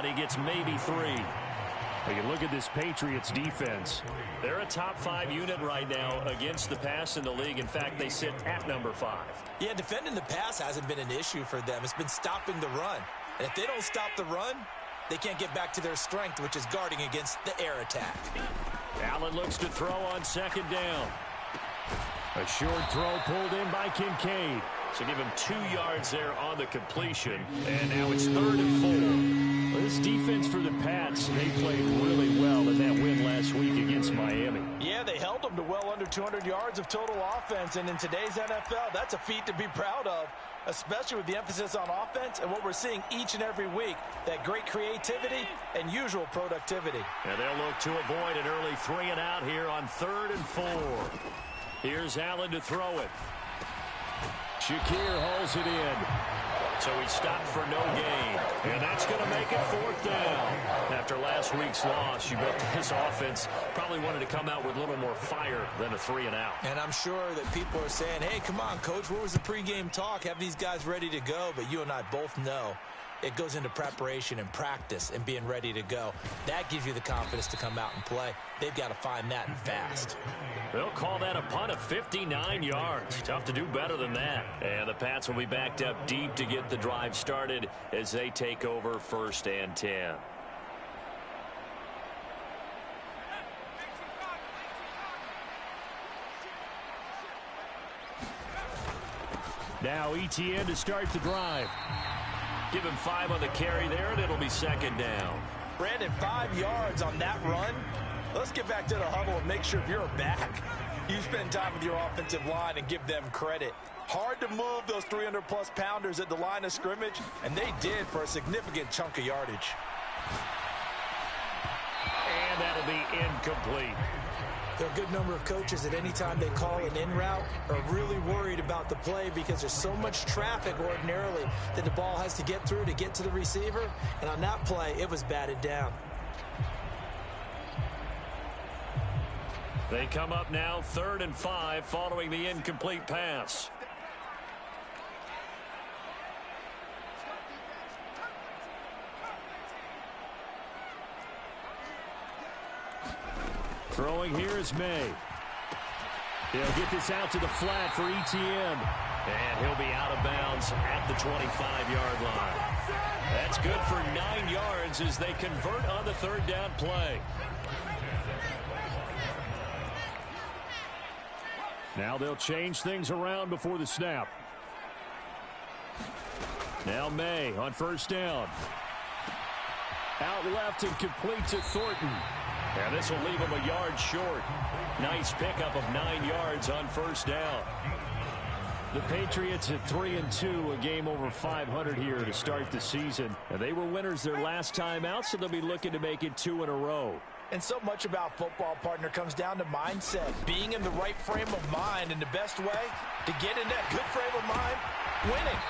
he gets maybe 3. You look at this Patriots defense. They're a top 5 unit right now against the pass in the league. In fact, they sit at number 5. Yeah, defending the pass hasn't been an issue for them. It's been stopping the run. And if they don't stop the run, they can't get back to their strength, which is guarding against the air attack. Allen looks to throw on 2nd down. A short throw pulled in by Kincaid. So give him 2 yards there on the completion. And now it's 3rd and 4. Well, this defense for the Pats, they played really well in that win last week against Miami. Yeah, they held them to well under 200 yards of total offense. And in today's NFL, that's a feat to be proud of, especially with the emphasis on offense and what we're seeing each and every week, that great creativity and usual productivity. And they'll look to avoid an early 3 and out here on 3rd and 4. Here's Allen to throw it. Shakir hauls it in. So he stopped for no gain. And that's going to make it 4th down. After last week's loss, you bet this offense probably wanted to come out with a little more fire than a 3 and out. And I'm sure that people are saying, hey, come on, Coach, what was the pregame talk? Have these guys ready to go? But you and I both know it goes into preparation and practice and being ready to go. That gives you the confidence to come out and play. They've got to find that and fast. They'll call that a punt of 59 yards. Tough to do better than that. And the Pats will be backed up deep to get the drive started as they take over 1st and 10. Now ETN to start the drive. Give him 5 on the carry there, and it'll be 2nd down. Brandon, 5 yards on that run. Let's get back to the huddle and make sure you're back. You spend time with your offensive line and give them credit. Hard to move those 300-plus pounders at the line of scrimmage, and they did for a significant chunk of yardage. And that'll be incomplete. There are a good number of coaches at any time they call an in route are really worried about the play because there's so much traffic ordinarily that the ball has to get through to get to the receiver. And on that play, it was batted down. They come up now 3rd and 5 following the incomplete pass. Throwing here is May. He'll get this out to the flat for ETN. And he'll be out of bounds at the 25-yard line. That's good for 9 yards as they convert on the 3rd down play. Now they'll change things around before the snap. Now May on 1st down. Out left and complete to Thornton. And this will leave him a yard short. Nice pickup of 9 yards on 1st down. The Patriots at 3-2, a game over 500 here to start the season. And they were winners their last time out, so they'll be looking to make it 2 in a row. And so much about football, partner, comes down to mindset. Being in the right frame of mind, and the best way to get in that good frame of mind, winning.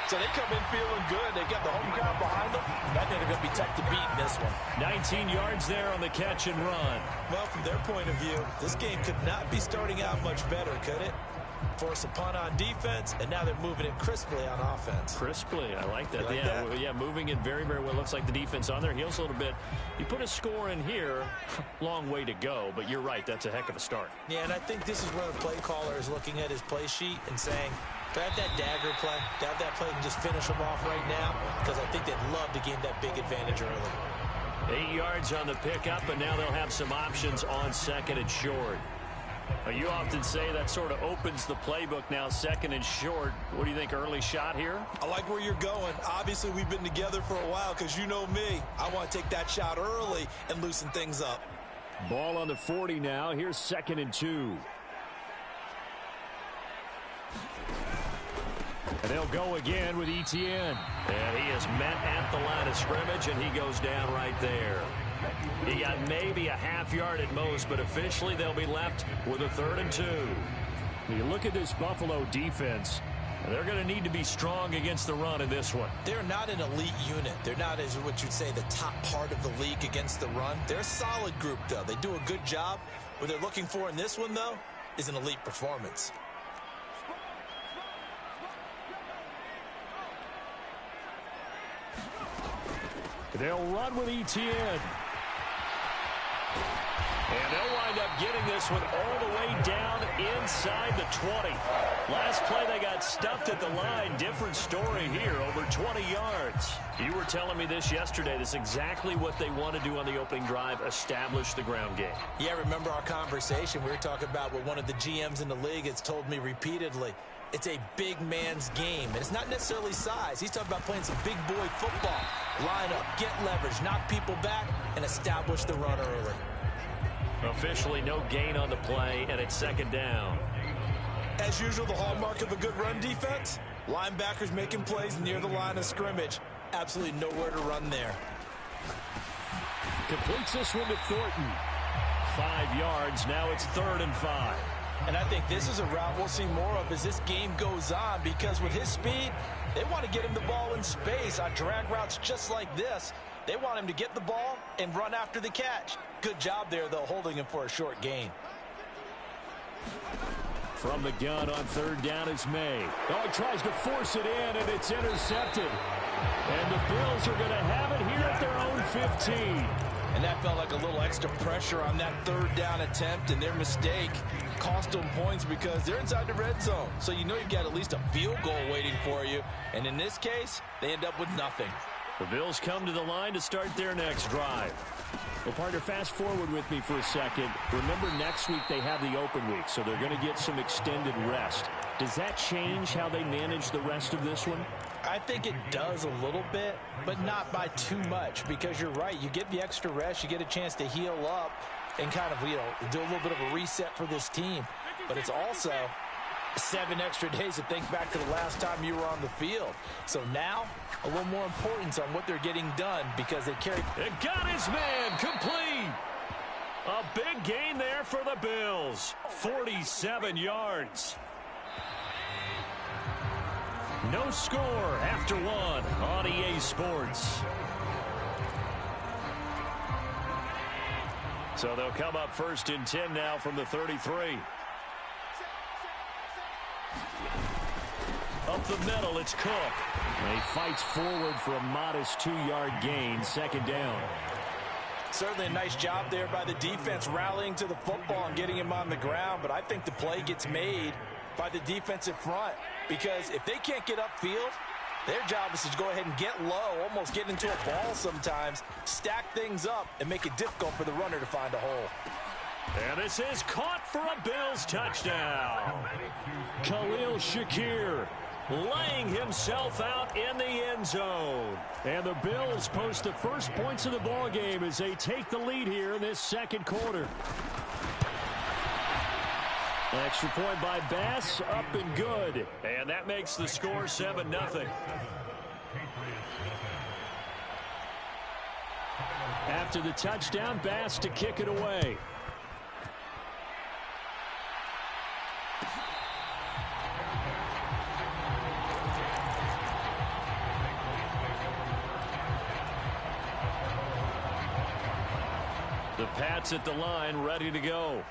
So they come in feeling good. They got the home crowd behind them. I think they're going to be tough to beat in this one. 19 yards there on the catch and run. Well, from their point of view, this game could not be starting out much better, could it? Force a punt on defense, and now they're moving it crisply on offense. Crisply, I like that. Like that? Yeah, moving it very, very well. Looks like the defense on their heels a little bit. You put a score in here, long way to go, but you're right, that's a heck of a start. Yeah, and I think this is where the play caller is looking at his play sheet and saying, do I have that dagger play? Do I have that play and just finish them off right now? Because I think they'd love to gain that big advantage early. 8 yards on the pickup, and now they'll have some options on 2nd and short. You often say that sort of opens the playbook now, 2nd and short. What do you think, early shot here? I like where you're going. Obviously, we've been together for a while because you know me. I want to take that shot early and loosen things up. Ball on the 40 now. Here's 2nd and 2. And they'll go again with ETN. And he is met at the line of scrimmage, and he goes down right there. He got maybe a half yard at most, but officially they'll be left with a 3rd and 2. You look at this Buffalo defense. They're going to need to be strong against the run in this one. They're not an elite unit. They're not, as what you'd say, the top part of the league against the run. They're a solid group, though. They do a good job. What they're looking for in this one, though, is an elite performance. They'll run with ETN. And they'll wind up getting this one all the way down inside the 20. Last play, they got stuffed at the line. Different story here, over 20 yards. You were telling me this yesterday. This is exactly what they want to do on the opening drive, establish the ground game. Yeah, remember our conversation? We were talking about what one of the GMs in the league has told me repeatedly. It's a big man's game, and it's not necessarily size. He's talking about playing some big boy football. Line up, get leverage, knock people back, and establish the run early. Officially no gain on the play, and it's second down. As usual, the hallmark of a good run defense, linebackers making plays near the line of scrimmage. Absolutely nowhere to run there. Completes this one to Thornton. 5 yards. Now it's 3rd and 5. And I think this is a route we'll see more of as this game goes on, because with his speed, they want to get him the ball in space on drag routes just like this. They want him to get the ball and run after the catch. Good job there, though, holding him for a short gain. From the gun on 3rd down is May. Oh, he tries to force it in, and it's intercepted. And the Bills are going to have it here at their own 15. And that felt like a little extra pressure on that 3rd down attempt, and their mistake cost them points because they're inside the red zone. So you know you've got at least a field goal waiting for you. And in this case, they end up with nothing. The Bills come to the line to start their next drive. Well, partner, fast forward with me for a second. Remember, next week they have the open week, so they're going to get some extended rest. Does that change how they manage the rest of this one? I think it does a little bit, but not by too much, because you're right. You get the extra rest, you get a chance to heal up and kind of, do a little bit of a reset for this team. But it's also 7 extra days to think back to the last time you were on the field. So now, a little more importance on what they're getting done, because they carry. It got his man complete. A big gain there for the Bills. 47 yards. No score after 1 on EA Sports. So they'll come up 1st and 10 now from the 33. Up the middle, it's Cook. He fights forward for a modest 2-yard gain, 2nd down. Certainly a nice job there by the defense, rallying to the football and getting him on the ground. But I think the play gets made by the defensive front, because if they can't get upfield, their job is to go ahead and get low, almost get into a ball sometimes, stack things up, and make it difficult for the runner to find a hole. And this is caught for a Bills touchdown. Khalil Shakir laying himself out in the end zone. And the Bills post the first points of the ball game as they take the lead here in this 2nd quarter. Extra point by Bass, up and good. And that makes the score 7-0. After the touchdown, Bass to kick it away. The Pats at the line, ready to go.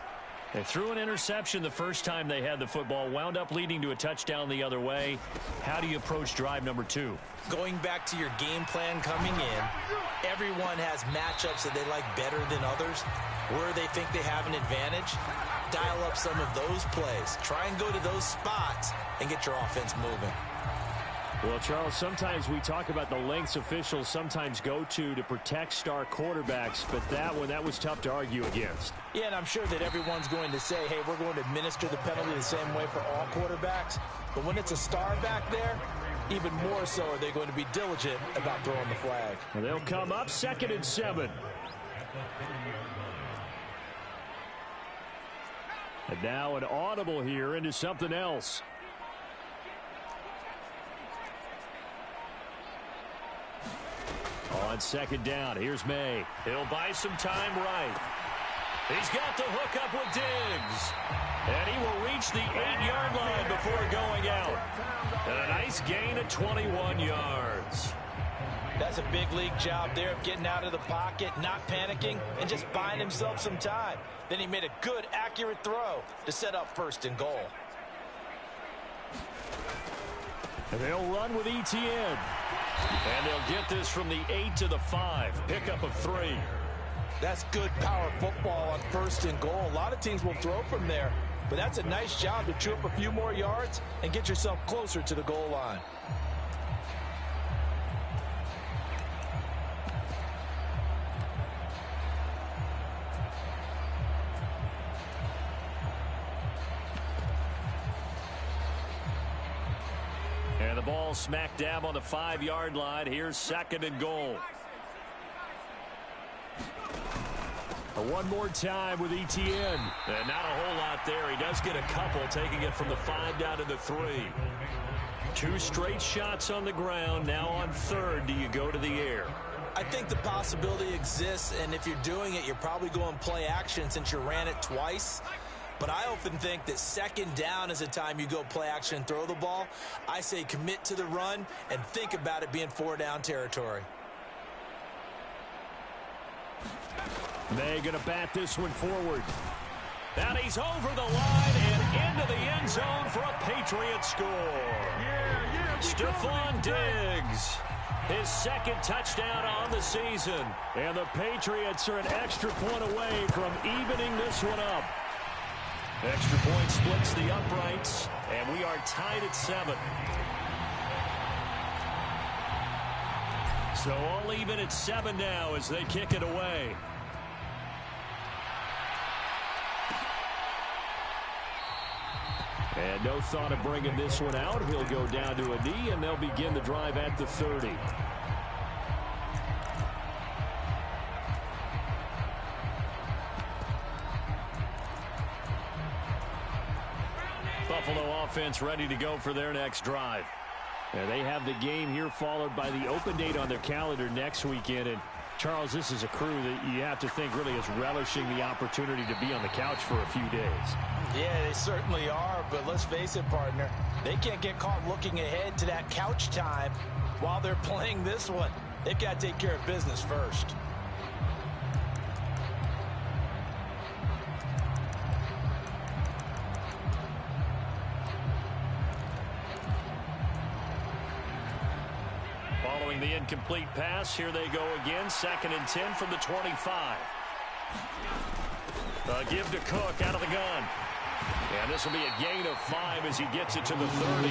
They threw an interception the first time they had the football, wound up leading to a touchdown the other way. How do you approach drive number 2? Going back to your game plan coming in, everyone has matchups that they like better than others, where they think they have an advantage. Dial up some of those plays. Try and go to those spots and get your offense moving. Well, Charles, sometimes we talk about the lengths officials sometimes go to protect star quarterbacks, but that was tough to argue against. Yeah, and I'm sure that everyone's going to say, hey, we're going to administer the penalty the same way for all quarterbacks. But when it's a star back there, even more so are they going to be diligent about throwing the flag. Well, they'll come up 2nd and 7. And now an audible here into something else. On 2nd down, here's May. He'll buy some time right. He's got the hook up with Diggs. And he will reach the 8-yard line before going out. And a nice gain of 21 yards. That's a big league job there of getting out of the pocket, not panicking, and just buying himself some time. Then he made a good, accurate throw to set up 1st and goal. And they'll run with ETN. And they'll get this from the 8 to the 5. Pickup of 3. That's good power football on 1st and goal. A lot of teams will throw from there, but that's a nice job to chew up a few more yards and get yourself closer to the goal line. And the ball smack dab on the 5-yard line. Here's 2nd and goal. One more time with Etienne. And not a whole lot there. He does get a couple, taking it from the 5 down to the 3. 2 straight shots on the ground. Now on 3rd, do you go to the air? I think the possibility exists, and if you're doing it, you're probably going play action since you ran it twice. But I often think that 2nd down is a time you go play action and throw the ball. I say commit to the run and think about it being 4-down territory. They're going to bat this one forward. And he's over the line and into the end zone for a Patriots score. Stephon Diggs, his 2nd touchdown on the season. And the Patriots are an extra point away from evening this one up. Extra point splits the uprights, and we are tied at 7. So all even at 7 now as they kick it away. And no thought of bringing this one out. He'll go down to a knee, and they'll begin the drive at the 30. Buffalo offense ready to go for their next drive. And they have the game here followed by the open date on their calendar next weekend. And Charles, this is a crew that you have to think really is relishing the opportunity to be on the couch for a few days. Yeah, they certainly are, but let's face it, partner. They can't get caught looking ahead to that couch time while they're playing this one. They've got to take care of business first. Following the incomplete pass, here they go again. 2nd and 10 from the 25. Give to Cook out of the gun. And this will be a gain of 5 as he gets it to the 30.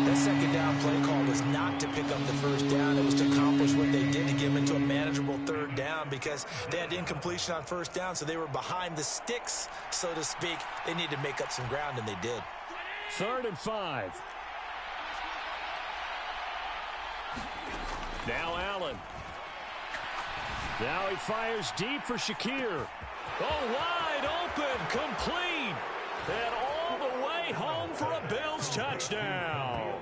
That 2nd down play call was not to pick up the 1st down. It was to accomplish what they did to get them into a manageable 3rd down because they had incompletion on 1st down, so they were behind the sticks, so to speak. They needed to make up some ground, and they did. 3rd and 5. Now Allen. Now he fires deep for Shakir. Oh, wide open, complete, and all the way home for a Bills touchdown.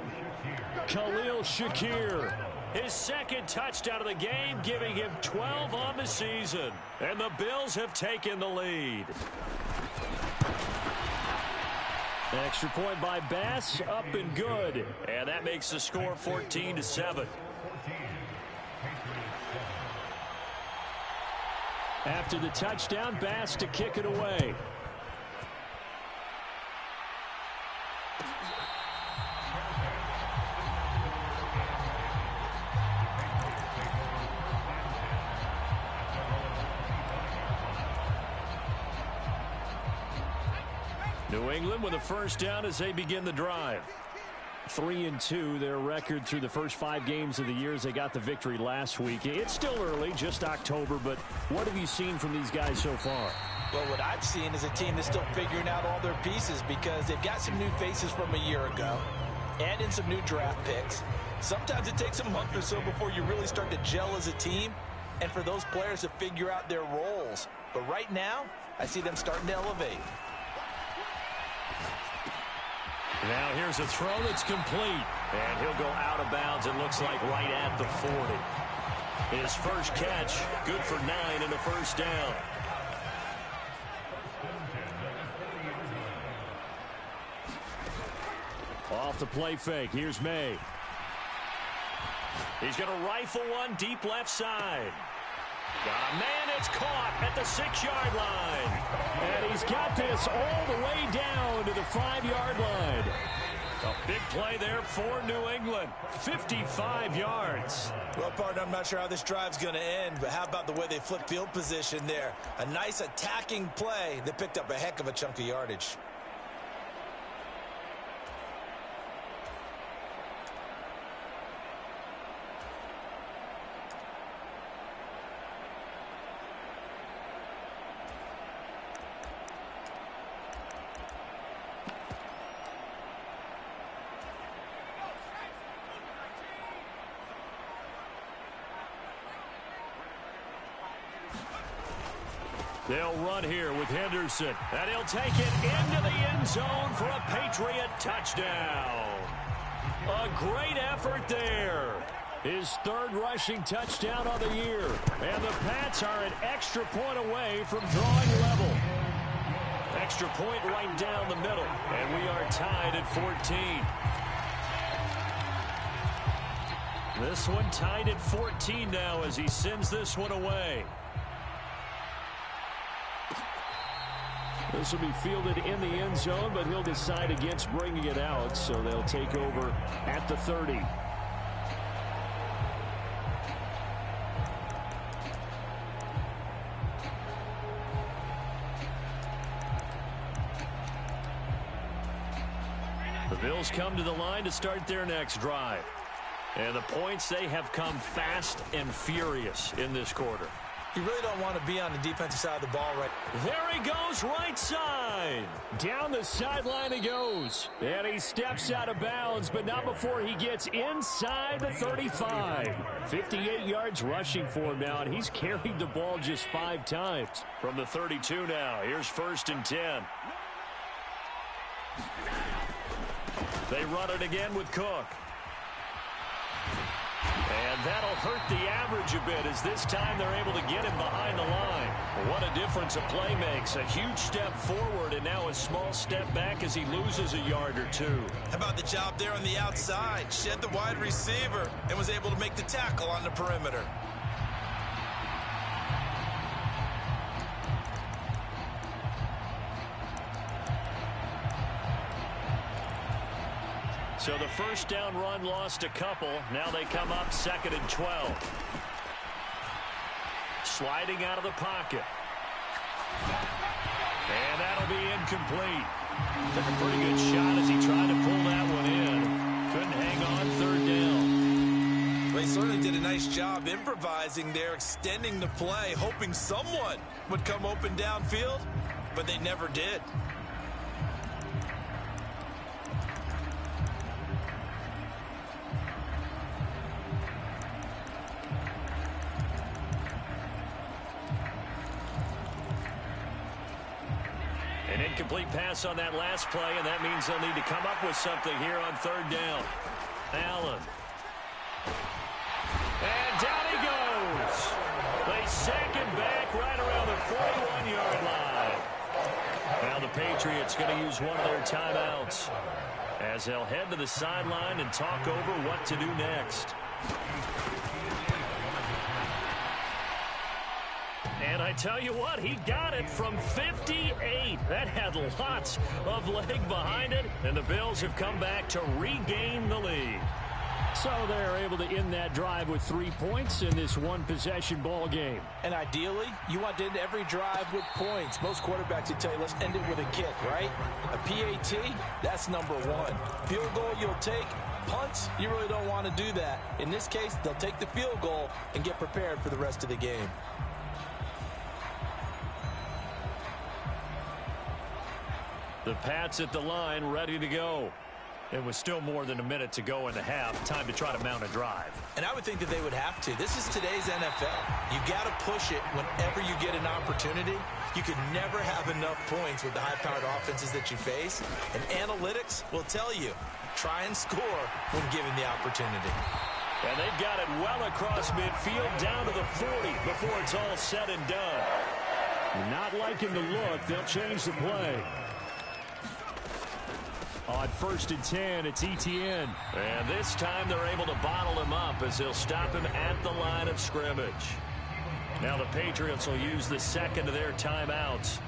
Khalil Shakir. His 2nd touchdown of the game, giving him 12 on the season. And the Bills have taken the lead. Extra point by Bass, up and good. And that makes the score 14-7. After the touchdown, Bass to kick it away. New England with a 1st down as they begin the drive. 3-2, their record through the first 5 games of the year as they got the victory last week. It's still early, just October, but what have you seen from these guys so far? Well, what I've seen is a team that's still figuring out all their pieces because they've got some new faces from a year ago, add in some new draft picks. Sometimes it takes a month or so before you really start to gel as a team and for those players to figure out their roles. But right now, I see them starting to elevate. Now here's a throw that's complete. And he'll go out of bounds, it looks like right at the 40. His first catch, good for 9 and a 1st down. Off the play fake, here's May. He's going to rifle one deep left side. Got a man, it's caught at the 6-yard line. And he's got this all the way down to the 5-yard line. A big play there for New England. 55 yards. Well, partner, I'm not sure how this drive's going to end, but how about the way they flip field position there? A nice attacking play that picked up a heck of a chunk of yardage. They'll run here with Henderson, and he'll take it into the end zone for a Patriot touchdown. A great effort there. His third rushing touchdown of the year, and the Pats are an extra point away from drawing level. Extra point right down the middle, and we are tied at 14. This one tied at 14 now as he sends this one away. This will be fielded in the end zone, but he'll decide against bringing it out, so they'll take over at the 30. The Bills come to the line to start their next drive. And the points, they have come fast and furious in this quarter. You really don't want to be on the defensive side of the ball right. There he goes, right side. Down the sideline he goes. And he steps out of bounds, but not before he gets inside the 35. 58 yards rushing for him now, and he's carried the ball just 5 times. From the 32 now, here's 1st and 10. They run it again with Cook. And that'll hurt the average a bit as this time they're able to get him behind the line. What a difference a play makes. A huge step forward and now a small step back as he loses a yard or two. How about the job there on the outside? Shed the wide receiver and was able to make the tackle on the perimeter. So the first down run lost a couple. Now they come up 2nd and 12. Sliding out of the pocket. And that'll be incomplete. Took a pretty good shot as he tried to pull that one in. Couldn't hang on 3rd down. Well, he certainly did a nice job improvising there, extending the play, hoping someone would come open downfield, but they never did. An incomplete pass on that last play, and that means they'll need to come up with something here on 3rd down. Allen. And down he goes. They sack him back right around the 41-yard line. Now the Patriots going to use one of their timeouts as they'll head to the sideline and talk over what to do next. And I tell you what, he got it from 58. That had lots of leg behind it, and the Bills have come back to regain the lead. So they're able to end that drive with 3 points in this one-possession ball game. And ideally, you want to end every drive with points. Most quarterbacks would tell you, let's end it with a kick, right? A PAT, that's number 1. Field goal you'll take. Punts, you really don't want to do that. In this case, they'll take the field goal and get prepared for the rest of the game. The Pats at the line, ready to go. It was still more than a minute to go in the half. Time to try to mount a drive. And I would think that they would have to. This is today's NFL. You got to push it whenever you get an opportunity. You could never have enough points with the high-powered offenses that you face. And analytics will tell you, try and score when given the opportunity. And they've got it well across midfield down to the 40 before it's all said and done. Not liking the look. They'll change the play. On 1st and 10, it's Etienne. And this time they're able to bottle him up as they'll stop him at the line of scrimmage. Now the Patriots will use the second of their timeouts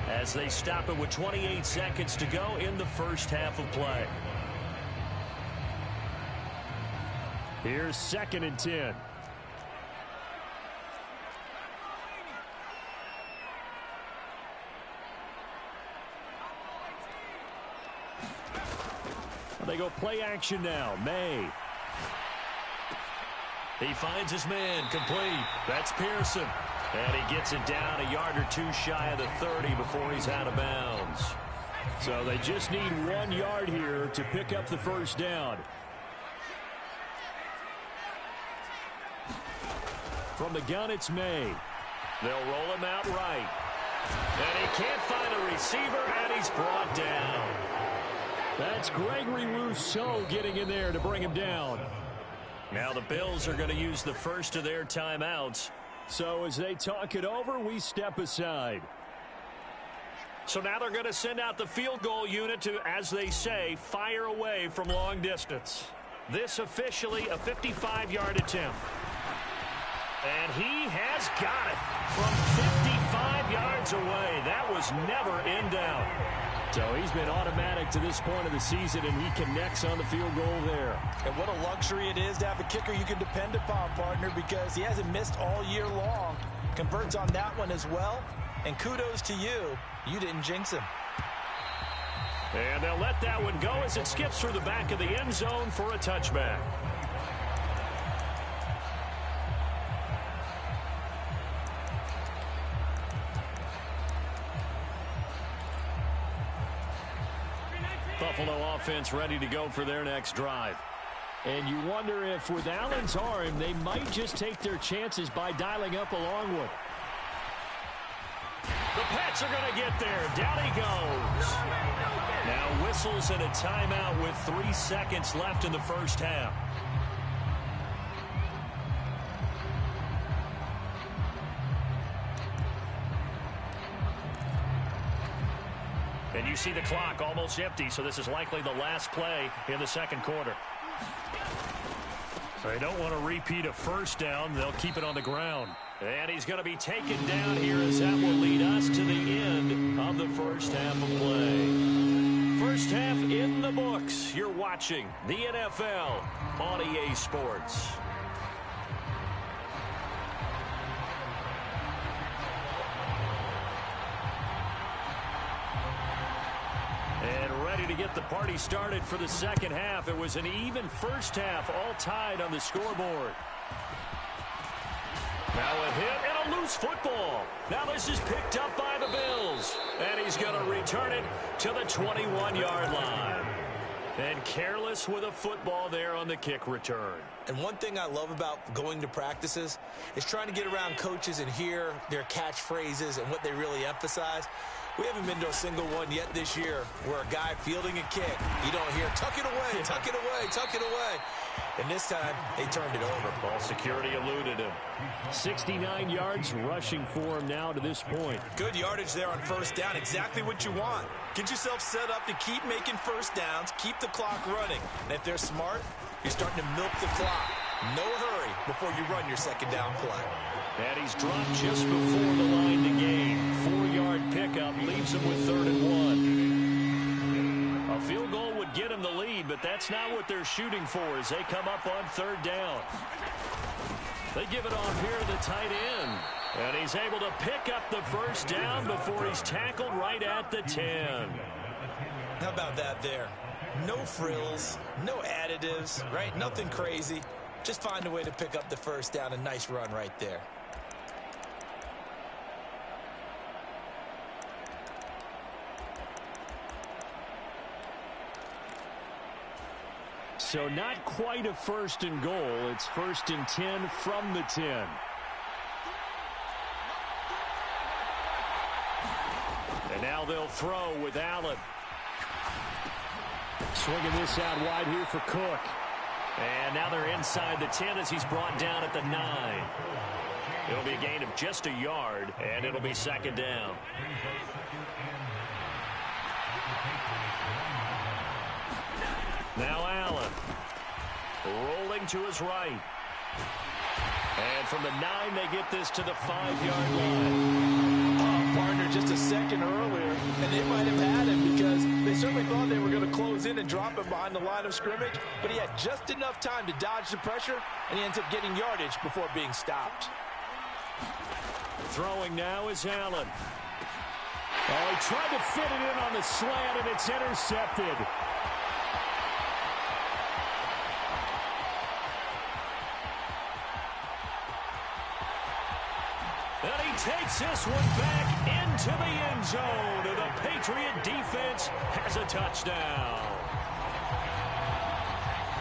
as they stop it with 28 seconds to go in the first half of play. Here's 2nd and 10. They go play action now. May. He finds his man complete. That's Pearson. And he gets it down a yard or two shy of the 30 before he's out of bounds. So they just need 1 yard here to pick up the first down. From the gun, it's May. They'll roll him out right. And he can't find a receiver, and he's brought down. That's Gregory Rousseau getting in there to bring him down. Now the Bills are going to use the first of their timeouts. So as they talk it over, we step aside. So now they're going to send out the field goal unit to, as they say, fire away from long distance. This officially a 55-yard attempt. And he has got it from 55 yards away. That was never in doubt. So he's been automatic to this point of the season, and he connects on the field goal there. And what a luxury it is to have a kicker you can depend upon, partner, because he hasn't missed all year long. Converts on that one as well. And kudos to you. You didn't jinx him. And they'll let that one go as it skips through the back of the end zone for a touchback. Buffalo offense ready to go for their next drive. And you wonder if with Allen's arm, they might just take their chances by dialing up a long one. The Pats are going to get there. Down he goes. Now whistles and a timeout with 3 seconds left in the first half. And you see the clock almost empty, so this is likely the last play in the second quarter. They don't want to repeat a first down. They'll keep it on the ground. And he's going to be taken down here as that will lead us to the end of the first half of play. First half in the books. You're watching the NFL on EA Sports. And ready to get the party started for the second half. It was an even first half, all tied on the scoreboard. Now a hit and a loose football. Now this is picked up by the Bills. And he's going to return it to the 21-yard line. And careless with a football there on the kick return. And one thing I love about going to practices is trying to get around coaches and hear their catchphrases and what they really emphasize. We haven't been to a single one yet this year where a guy fielding a kick, you don't hear, tuck it away, tuck it away, tuck it away. And this time, they turned it over. Ball security eluded him. 69 yards rushing for him now to this point. Good yardage there on first down. Exactly what you want. Get yourself set up to keep making first downs, keep the clock running. And if they're smart, you're starting to milk the clock. No hurry before you run your second down play. And he's dropped just before the line to gain. 4-yard pickup leaves him with 3rd and 1. A field goal would get him the lead, but that's not what they're shooting for as they come up on 3rd down. They give it off here to the tight end. And he's able to pick up the first down before he's tackled right at the 10. How about that there? No frills, no additives, right? Nothing crazy. Just find a way to pick up the first down. A nice run right there. So not quite a 1st and goal. It's 1st and 10 from the 10. And now they'll throw with Allen. Swinging this out wide here for Cook. And now they're inside the 10 as he's brought down at the 9. It'll be a gain of just a yard, and it'll be 2nd down. Now Allen. Rolling to his right. And from the 9, they get this to the 5-yard line. partner just a second earlier, and they might have had him because they certainly thought they were going to close in and drop him behind the line of scrimmage, but he had just enough time to dodge the pressure, and he ends up getting yardage before being stopped. Throwing now is Allen. Oh, he tried to fit it in on the slant, and it's intercepted. And he takes this one back into the end zone. The Patriot defense has a touchdown.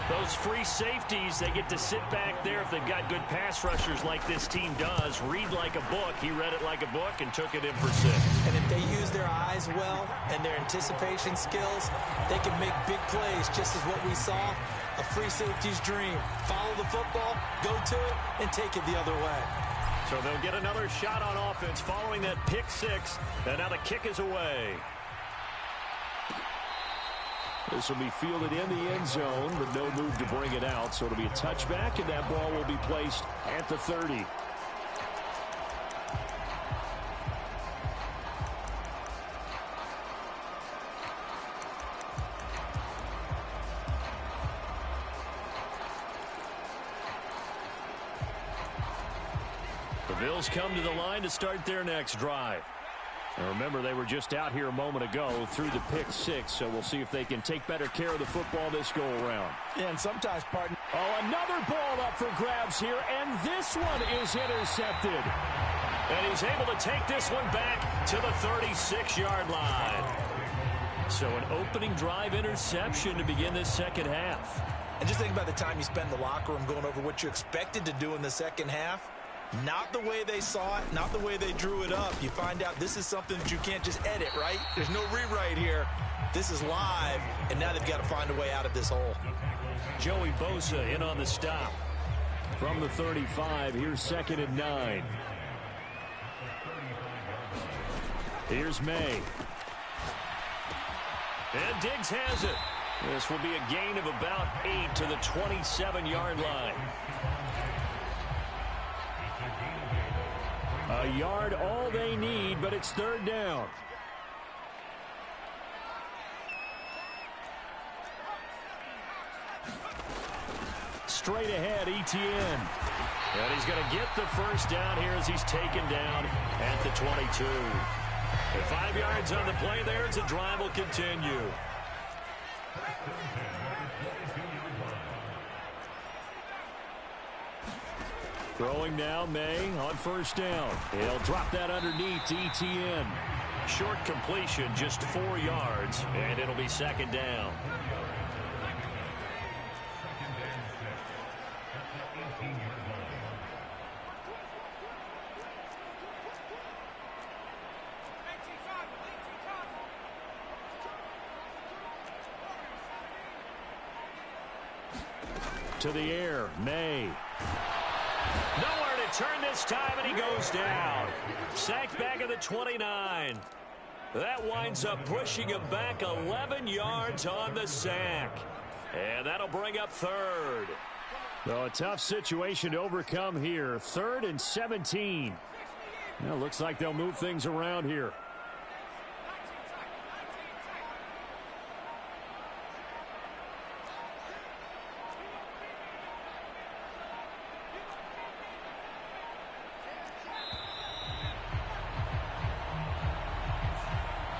Those free safeties, they get to sit back there if they've got good pass rushers like this team does. Read like a book. He read it like a book and took it in for 6. And if they use their eyes well and their anticipation skills, they can make big plays, just as what we saw. A free safety's dream. Follow the football, go to it, and take it the other way. So they'll get another shot on offense following that pick 6. And now the kick is away. This will be fielded in the end zone, but no move to bring it out. So it'll be a touchback, and that ball will be placed at the 30. The Bills come to the line to start their next drive. And remember, they were just out here a moment ago through the pick 6, so we'll see if they can take better care of the football this go-around. Yeah, and sometimes, partner. Oh, another ball up for grabs here, and this one is intercepted. And he's able to take this one back to the 36-yard line. So an opening drive interception to begin this second half. And just think about the time you spend in the locker room going over what you expected to do in the second half. Not the way they saw it, not the way they drew it up. You find out this is something that you can't just edit, right? There's no rewrite here. This is live, and now they've got to find a way out of this hole. Joey Bosa in on the stop. From the 35, here's 2nd and 9. Here's May. And Diggs has it. This will be a gain of about 8 to the 27-yard line. A yard all they need, but it's 3rd down. Straight ahead, Etienne. And he's going to get the first down here as he's taken down at the 22. And 5 yards on the play there as the drive will continue. Throwing now, May on 1st down. He'll drop that underneath to Etienne. Short completion, just 4 yards, and it'll be 2nd down. To the air, May. Nowhere to turn this time, and he goes down. Sacked back at the 29. That winds up pushing him back 11 yards on the sack. And that'll bring up 3rd. So a tough situation to overcome here. 3rd and 17. Well, looks like they'll move things around here.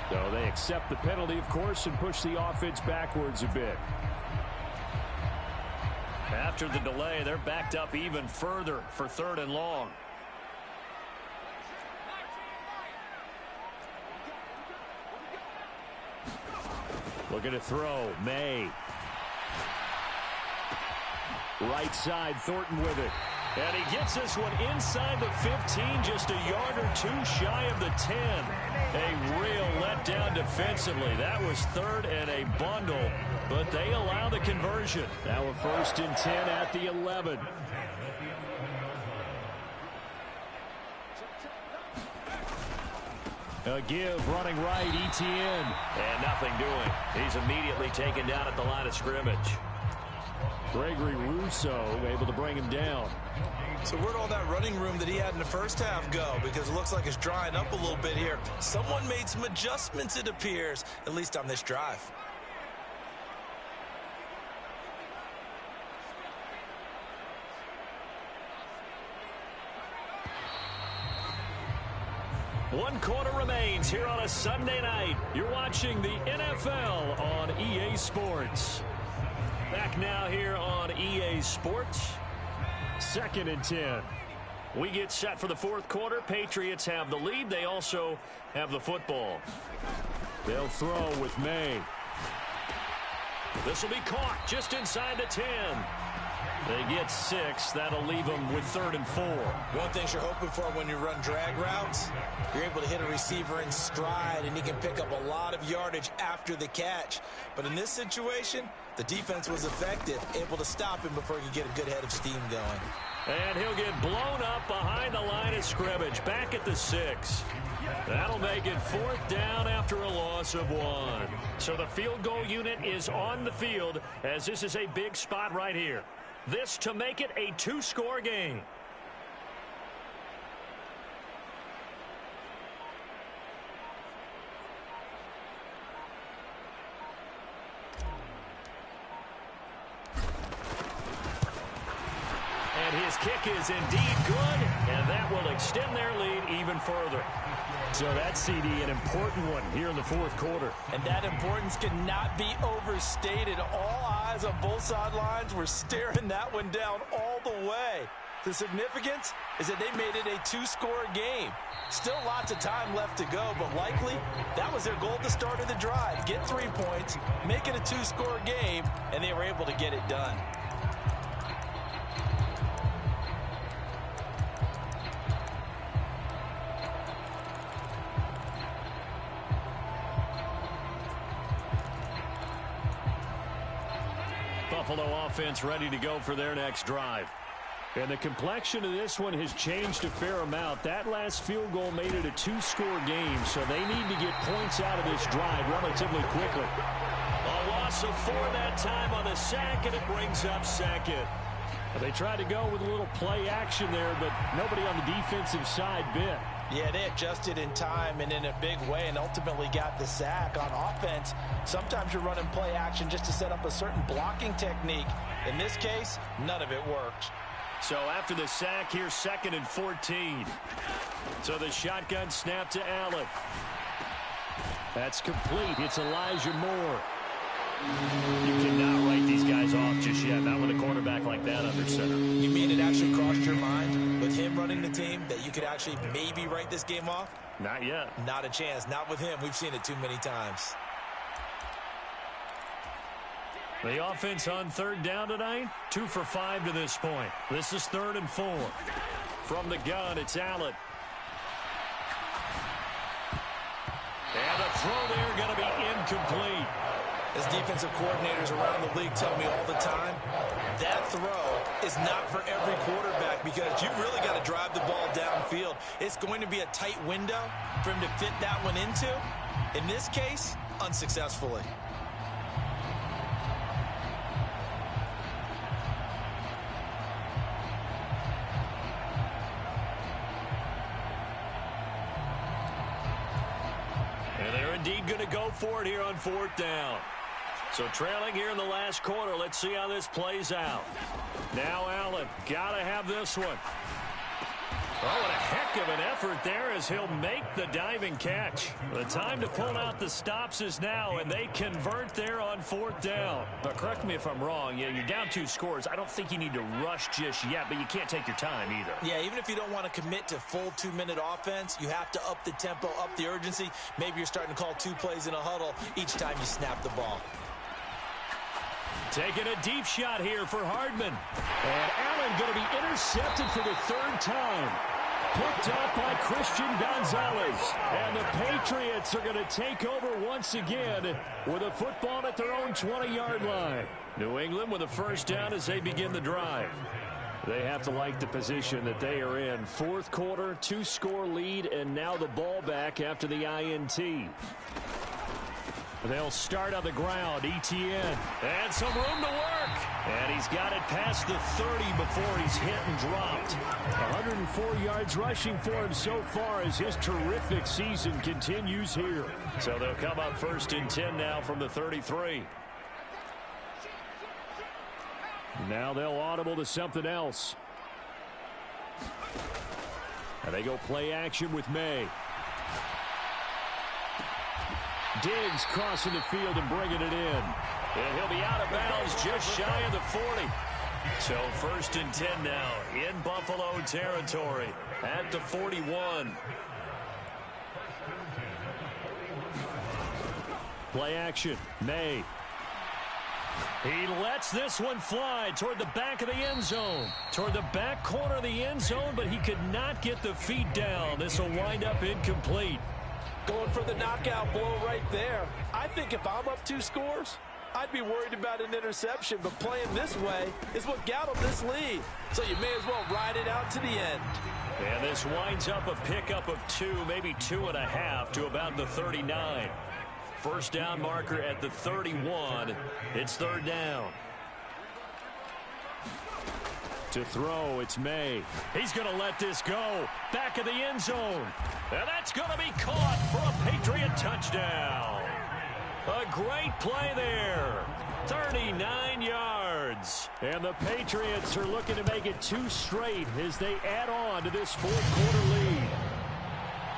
So they accept the penalty, of course, and push the offense backwards a bit. After the delay, they're backed up even further for 3rd and long. Looking to throw, May. Right side, Thornton with it. And he gets this one inside the 15, just a yard or 2 shy of the 10. A real letdown defensively. That was 3rd and a bundle, but they allow the conversion. Now a 1st and 10 at the 11. A give running right, Etienne. And nothing doing. He's immediately taken down at the line of scrimmage. Gregory Rousseau able to bring him down. So where'd all that running room that he had in the first half go? Because it looks like it's drying up a little bit here. Someone made some adjustments, it appears, at least on this drive. One quarter remains here on a Sunday night. You're watching the NFL on EA Sports. Back now here on EA Sports. 2nd and 10. We get set for the fourth quarter. Patriots have the lead. They also have the football. They'll throw with May. This will be caught just inside the 10. They get 6. That'll leave them with 3rd and 4. One thing you're hoping for when you run drag routes, you're able to hit a receiver in stride, and he can pick up a lot of yardage after the catch. But in this situation, the defense was effective, able to stop him before he could get a good head of steam going. And he'll get blown up behind the line of scrimmage, back at the 6. That'll make it 4th down after a loss of 1. So the field goal unit is on the field, as this is a big spot right here. This to make it a 2-score game. And his kick is indeed good, and that will extend their lead even further. So that CD, an important one here in the fourth quarter. And that importance cannot be overstated. All eyes on both sidelines were staring that one down all the way. The significance is that they made it a 2-score game. Still lots of time left to go, but likely that was their goal at the start of the drive. Get 3 points, make it a 2-score game, and they were able to get it done. Buffalo offense ready to go for their next drive. And the complexion of this one has changed a fair amount. That last field goal made it a 2-score game, so they need to get points out of this drive relatively quickly. A loss of 4 that time on the sack, and it brings up 2nd. They tried to go with a little play action there, but nobody on the defensive side bit. Yeah, they adjusted in time and in a big way and ultimately got the sack. On offense, sometimes you're running play action just to set up a certain blocking technique. In this case, none of it worked. So after the sack, here's 2nd and 14. So the shotgun snap to Allen. That's complete. It's Elijah Moore. You cannot write these guys off just yet, not with a quarterback like that under center. You mean it actually crossed your mind with him running the team that you could actually maybe write this game off? Not yet. Not a chance. Not with him. We've seen it too many times. The offense on 3rd down tonight, 2 for 5 to this point. This is 3rd and 4. From the gun, it's Allen. And the throw there going to be incomplete. As defensive coordinators around the league tell me all the time, that throw is not for every quarterback because you've really got to drive the ball downfield. It's going to be a tight window for him to fit that one into. In this case, unsuccessfully. And they're indeed going to go for it here on 4th down. So trailing here in the last quarter. Let's see how this plays out. Now Allen, got to have this one. Oh, what a heck of an effort there as he'll make the diving catch. The time to pull out the stops is now, and they convert there on 4th down. But correct me if I'm wrong. Yeah, you're down 2 scores. I don't think you need to rush just yet, but you can't take your time either. Yeah, even if you don't want to commit to full 2-minute offense, you have to up the tempo, up the urgency. Maybe you're starting to call 2 plays in a huddle each time you snap the ball. Taking a deep shot here for Hardman. And Allen going to be intercepted for the 3rd time. Picked up by Christian Gonzalez. And the Patriots are going to take over once again with a football at their own 20-yard line. New England with a 1st down as they begin the drive. They have to like the position that they are in. 4th quarter, 2-score lead, and now the ball back after the INT. They'll start on the ground. ETN. And some room to work. And he's got it past the 30 before he's hit and dropped. 104 yards rushing for him so far as his terrific season continues here. So they'll come up 1st and 10 now from the 33. Now they'll audible to something else. And they go play action with May. Diggs crossing the field and bringing it in. And he'll be out of bounds just shy of the 40. So 1st and 10 now in Buffalo territory at the 41. Play action. May. He lets this one fly toward the back of the end zone. Toward the back corner of the end zone, but he could not get the feet down. This will wind up incomplete. Going for the knockout blow right there. I think if I'm up 2 scores, I'd be worried about an interception, but playing this way is what got him this lead. So you may as well ride it out to the end. And this winds up a pickup of 2, maybe 2.5 to about the 39. First down marker at the 31. It's 3rd down. To throw, it's May. He's going to let this go. Back of the end zone. And that's going to be caught for a Patriot touchdown. A great play there. 39 yards. And the Patriots are looking to make it 2 straight as they add on to this 4th quarter lead.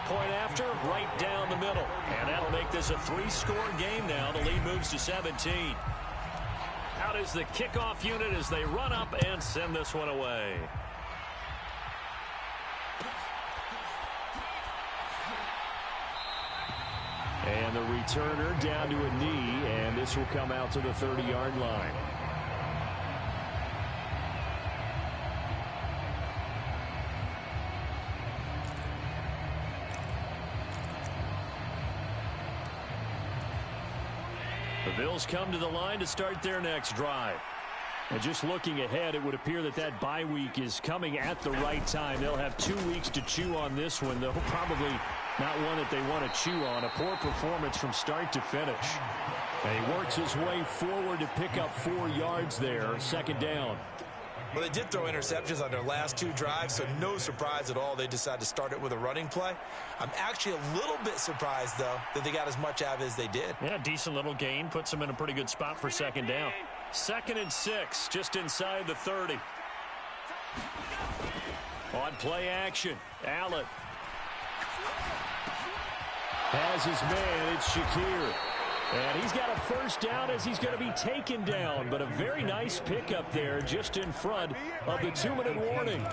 Point after, right down the middle. And that'll make this a 3-score game now. The lead moves to 17. Out is the kickoff unit as they run up and send this one away. And the returner down to a knee, and this will come out to the 30-yard line. The Bills come to the line to start their next drive. And just looking ahead, it would appear that that bye week is coming at the right time. They'll have 2 weeks to chew on this one, though probably not one that they want to chew on. A poor performance from start to finish. And he works his way forward to pick up 4 yards there. 2nd down. Well, they did throw interceptions on their last 2 drives, so no surprise at all they decided to start it with a running play. I'm actually a little bit surprised, though, that they got as much out of it as they did. Yeah, decent little gain. Puts them in a pretty good spot for 2nd down. 2nd and 6, just inside the 30. On play action, Allen has his man. It's Shakir. And he's got a 1st down as he's going to be taken down. But a very nice pickup there just in front of the 2-minute warning.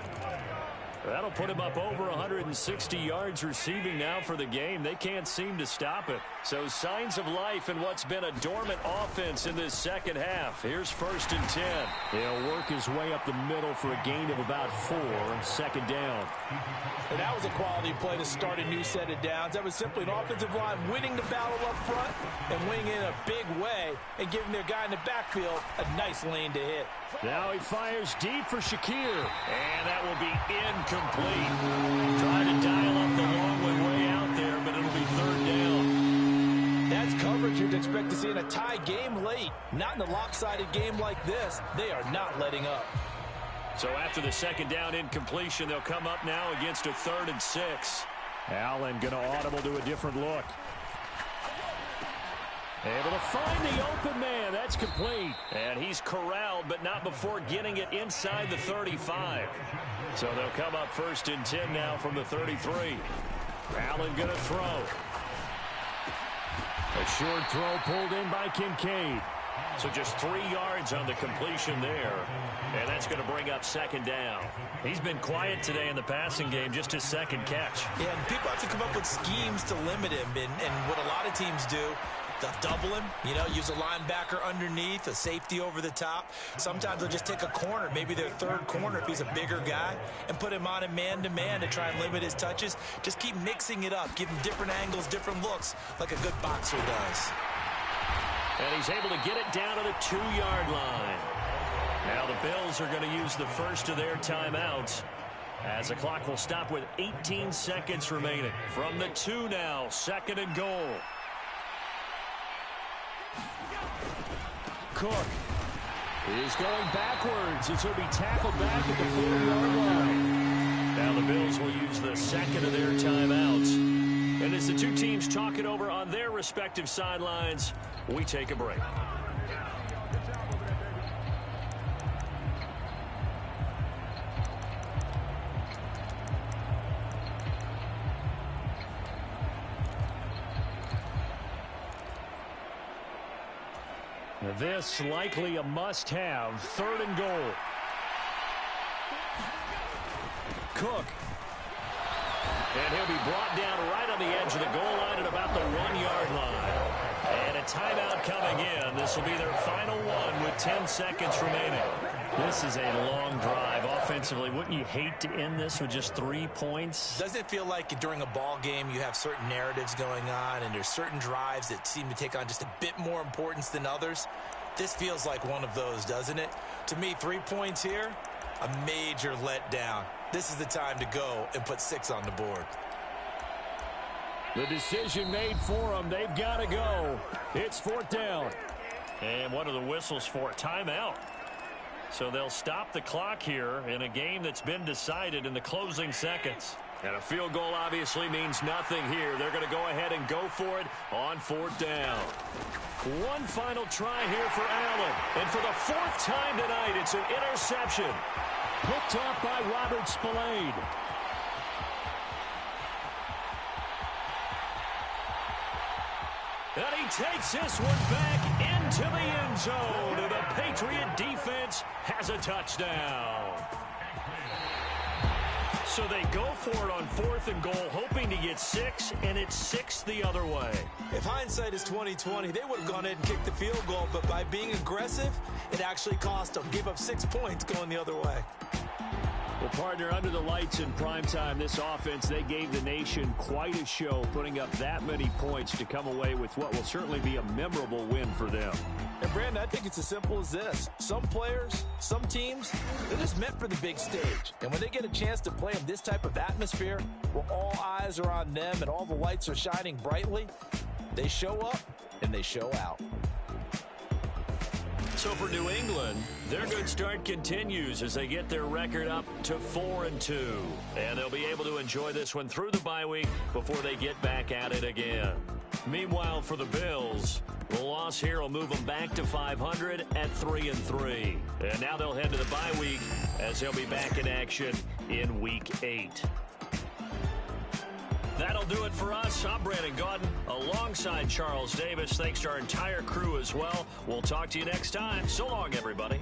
That'll put him up over 160 yards receiving now for the game. They can't seem to stop it. So signs of life in what's been a dormant offense in this 2nd half. Here's 1st and 10. He'll work his way up the middle for a gain of about 4 on 2nd down. And that was a quality play to start a new set of downs. That was simply an offensive line winning the battle up front and winning in a big way and giving their guy in the backfield a nice lane to hit. Now he fires deep for Shakir. And that will be incomplete. Trying to dial up the long way out there, but it'll be 3rd down. That's coverage you'd expect to see in a tie game late. Not in a lopsided game like this. They are not letting up. So after the 2nd down incompletion, they'll come up now against a 3rd and 6. Allen going to audible to a different look. Able to find the open man. That's complete. And he's corralled, but not before getting it inside the 35. So they'll come up 1st and 10 now from the 33. Allen going to throw. A short throw pulled in by Kincaid. So just 3 yards on the completion there. And that's going to bring up 2nd down. He's been quiet today in the passing game, just his 2nd catch. Yeah, and people have to come up with schemes to limit him. And what a lot of teams do, they'll double him, use a linebacker underneath, a safety over the top. Sometimes they'll just take a corner, maybe their 3rd corner if he's a bigger guy, and put him on a man-to-man to try and limit his touches. Just keep mixing it up, give him different angles, different looks, like a good boxer does. And he's able to get it down to the 2-yard line. Now the Bills are going to use the first of their timeouts as the clock will stop with 18 seconds remaining. From the 2 now, 2nd and goal. Cook is going backwards as he'll be tackled back at the 4-yard line. Now the Bills will use the second of their timeouts. And as the two teams talk it over on their respective sidelines, we take a break. This likely a must-have. 3rd and goal. Cook. And he'll be brought down right on the edge of the goal line at about the 1-yard line. And a timeout coming in. This will be their final one with 10 seconds remaining. This is a long drive offensively. Wouldn't you hate to end this with just 3 points? Doesn't it feel like during a ball game you have certain narratives going on and there's certain drives that seem to take on just a bit more importance than others? This feels like one of those, doesn't it? To me, 3 points here, a major letdown. This is the time to go and put 6 on the board. The decision made for them. They've got to go. It's 4th down. And what are the whistles for? Timeout. So they'll stop the clock here in a game that's been decided in the closing seconds. And a field goal obviously means nothing here. They're going to go ahead and go for it on 4th down. One final try here for Allen. And for the 4th time tonight, it's an interception. Picked off by Robert Spillane. And he takes this one back into the end zone. And the Patriot defense has a touchdown. So they go for it on 4th and goal, hoping to get 6, and it's 6 the other way. If hindsight is 20/20, they would have gone ahead and kicked the field goal, but by being aggressive, it actually cost them. Give up 6 points going the other way. Well, partner, under the lights in primetime, this offense, they gave the nation quite a show, putting up that many points to come away with what will certainly be a memorable win for them. And, Brandon, I think it's as simple as this. Some players, some teams, they're just meant for the big stage. And when they get a chance to play in this type of atmosphere, where all eyes are on them and all the lights are shining brightly, they show up and they show out. So for New England, their good start continues as they get their record up to 4-2. And they'll be able to enjoy this one through the bye week before they get back at it again. Meanwhile, for the Bills, the loss here will move them back to 500 at 3-3. And now they'll head to the bye week as they'll be back in action in Week 8. That'll do it for us. I'm Brandon Gaudin alongside Charles Davis. Thanks to our entire crew as well. We'll talk to you next time. So long, everybody.